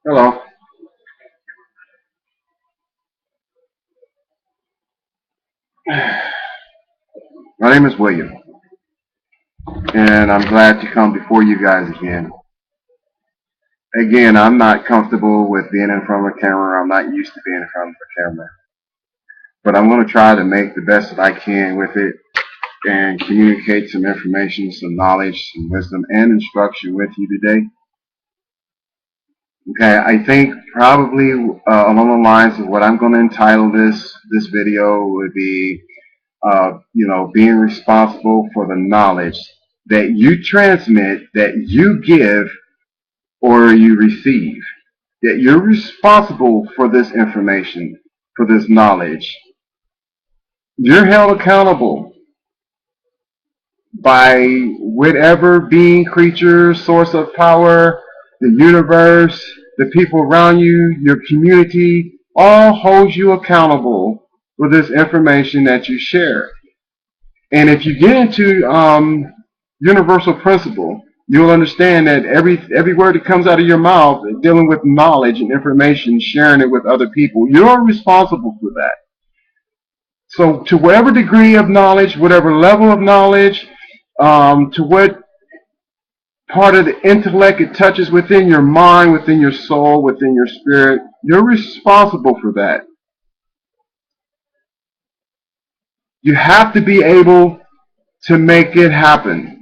Hello, my name is William, and I'm glad to come before you guys again. Again, I'm not comfortable with being in front of a camera. I'm not used to being in front of a camera. But I'm going to try to make the best that I can with it and communicate some information, some knowledge, some wisdom, and instruction with you today. Okay, I think probably along the lines of what I'm going to entitle this video would be, being responsible for the knowledge that you transmit, that you give, or you receive. That you're responsible for this information, for this knowledge. You're held accountable by whatever being, creature, source of power, the universe, the people around you, your community, all holds you accountable for this information that you share. And if you get into universal principle, you'll understand that every word that comes out of your mouth, dealing with knowledge and information, sharing it with other people, you're responsible for that. So to whatever degree of knowledge, whatever level of knowledge, to what part of the intellect it touches within your mind, within your soul, within your spirit, you're responsible for that. You have to be able to make it happen.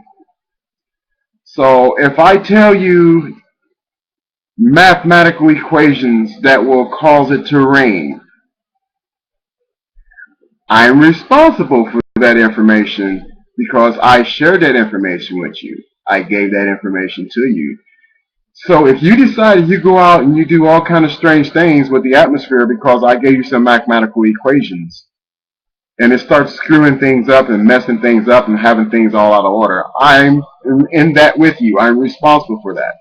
So if I tell you mathematical equations that will cause it to rain, I'm responsible for that information because I shared that information with you. I gave that information to you. So if you decide you go out and you do all kind of strange things with the atmosphere because I gave you some mathematical equations, and it starts screwing things up and messing things up and having things all out of order, I'm in that with you. I'm responsible for that.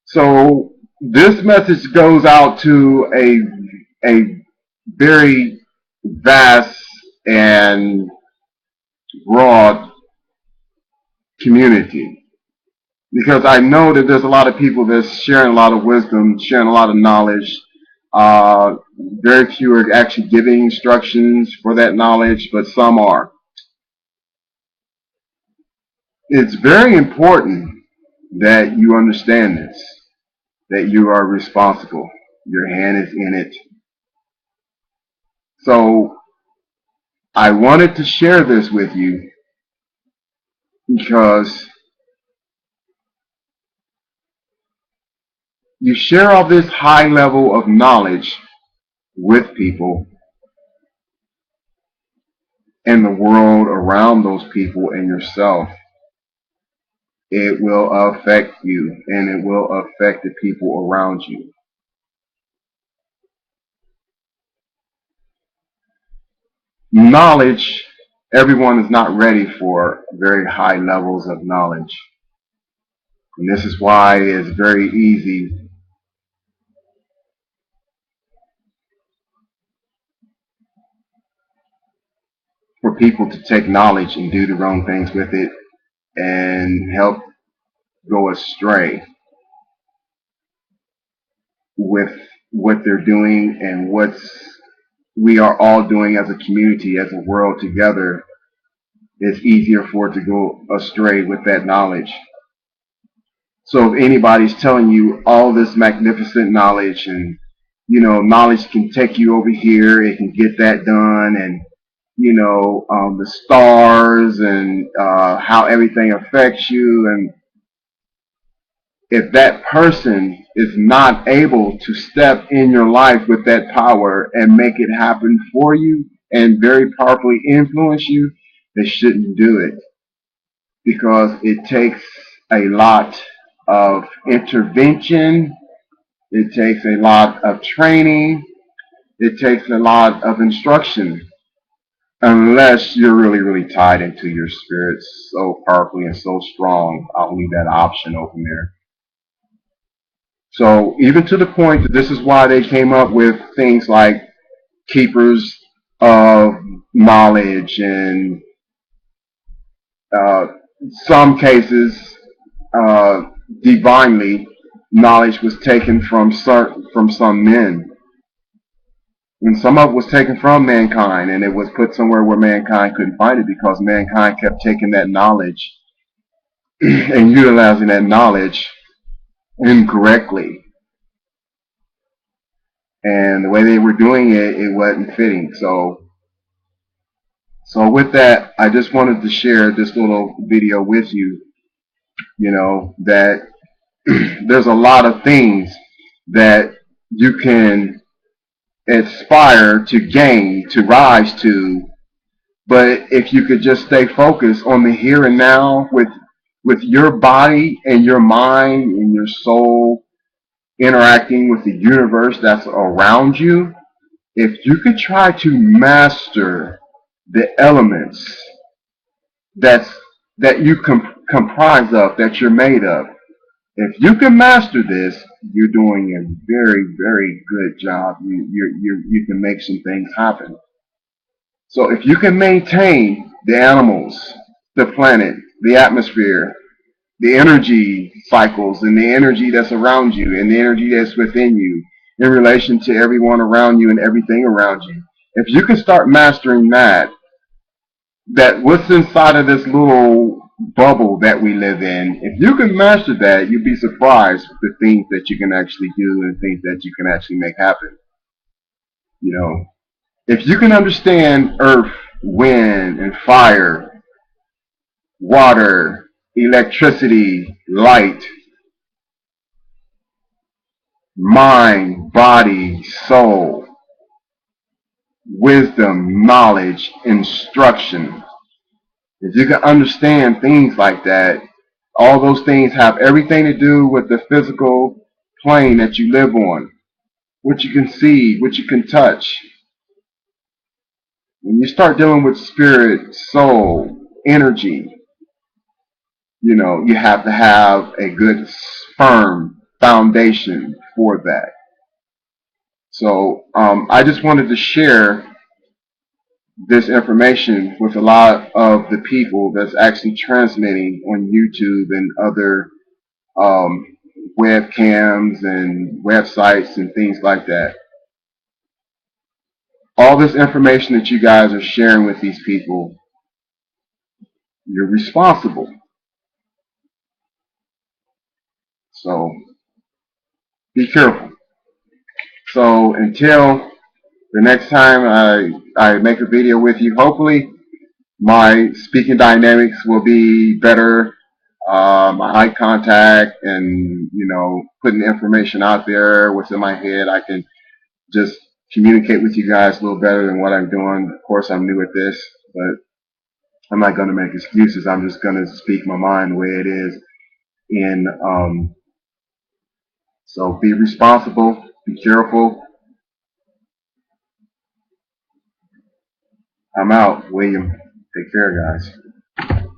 So this message goes out to a very vast and broad community, because I know that there's a lot of people that's sharing a lot of wisdom, sharing a lot of knowledge. Very few are actually giving instructions for that knowledge, but some are. It's very important that you understand this, that you are responsible. Your hand is in it. So I wanted to share this with you because you share all this high level of knowledge with people and the world around those people and yourself. It will affect you and it will affect the people around you. Knowledge, everyone is not ready for very high levels of knowledge. And this is why it's very easy for people to take knowledge and do the wrong things with it and help go astray with what they're doing and what we are all doing as a community, as a world together. It's easier for it to go astray with that knowledge. So if anybody's telling you all this magnificent knowledge and, knowledge can take you over here, it can get that done, and, the stars and how everything affects you, and if that person is not able to step in your life with that power and make it happen for you and very powerfully influence you, they shouldn't do it, because it takes a lot of intervention, it takes a lot of training, it takes a lot of instruction, unless you're really, really tied into your spirit so powerfully and so strong. I'll leave that option open there. So even to the point that this is why they came up with things like keepers of knowledge, and uh, some cases divinely knowledge was taken from some men, and some of it was taken from mankind, and it was put somewhere where mankind couldn't find it because mankind kept taking that knowledge and utilizing that knowledge incorrectly. And the way they were doing it, it wasn't fitting. So with that, I just wanted to share this little video with you, that there's a lot of things that you can aspire to gain, to rise to, but if you could just stay focused on the here and now with your body and your mind and your soul interacting with the universe that's around you, if you could try to master the elements that's that you comprise of, that you're made of, if you can master this, you're doing a very, very good job. You can make some things happen. So if you can maintain the animals, the planet, the atmosphere, the energy cycles, and the energy that's around you, and the energy that's within you, in relation to everyone around you and everything around you, if you can start mastering that what's inside of this little bubble that we live in, if you can master that, you'd be surprised with the things that you can actually do and things that you can actually make happen. You know, if you can understand earth, wind, and fire, water, electricity, light, mind, body, soul, wisdom, knowledge, instruction, if you can understand things like that, all those things have everything to do with the physical plane that you live on, what you can see, what you can touch. When you start dealing with spirit, soul, energy, you have to have a good, firm foundation for that. So I just wanted to share this information with a lot of the people that's actually transmitting on YouTube and other um, webcams and websites and things like that. All this information that you guys are sharing with these people, you're responsible. So be careful. So until the next time I make a video with you, hopefully my speaking dynamics will be better. My eye contact and, putting information out there, what's in my head, I can just communicate with you guys a little better than what I'm doing. Of course, I'm new at this, but I'm not going to make excuses. I'm just going to speak my mind the way it is. And so be responsible, be careful. I'm out, William. Take care, guys.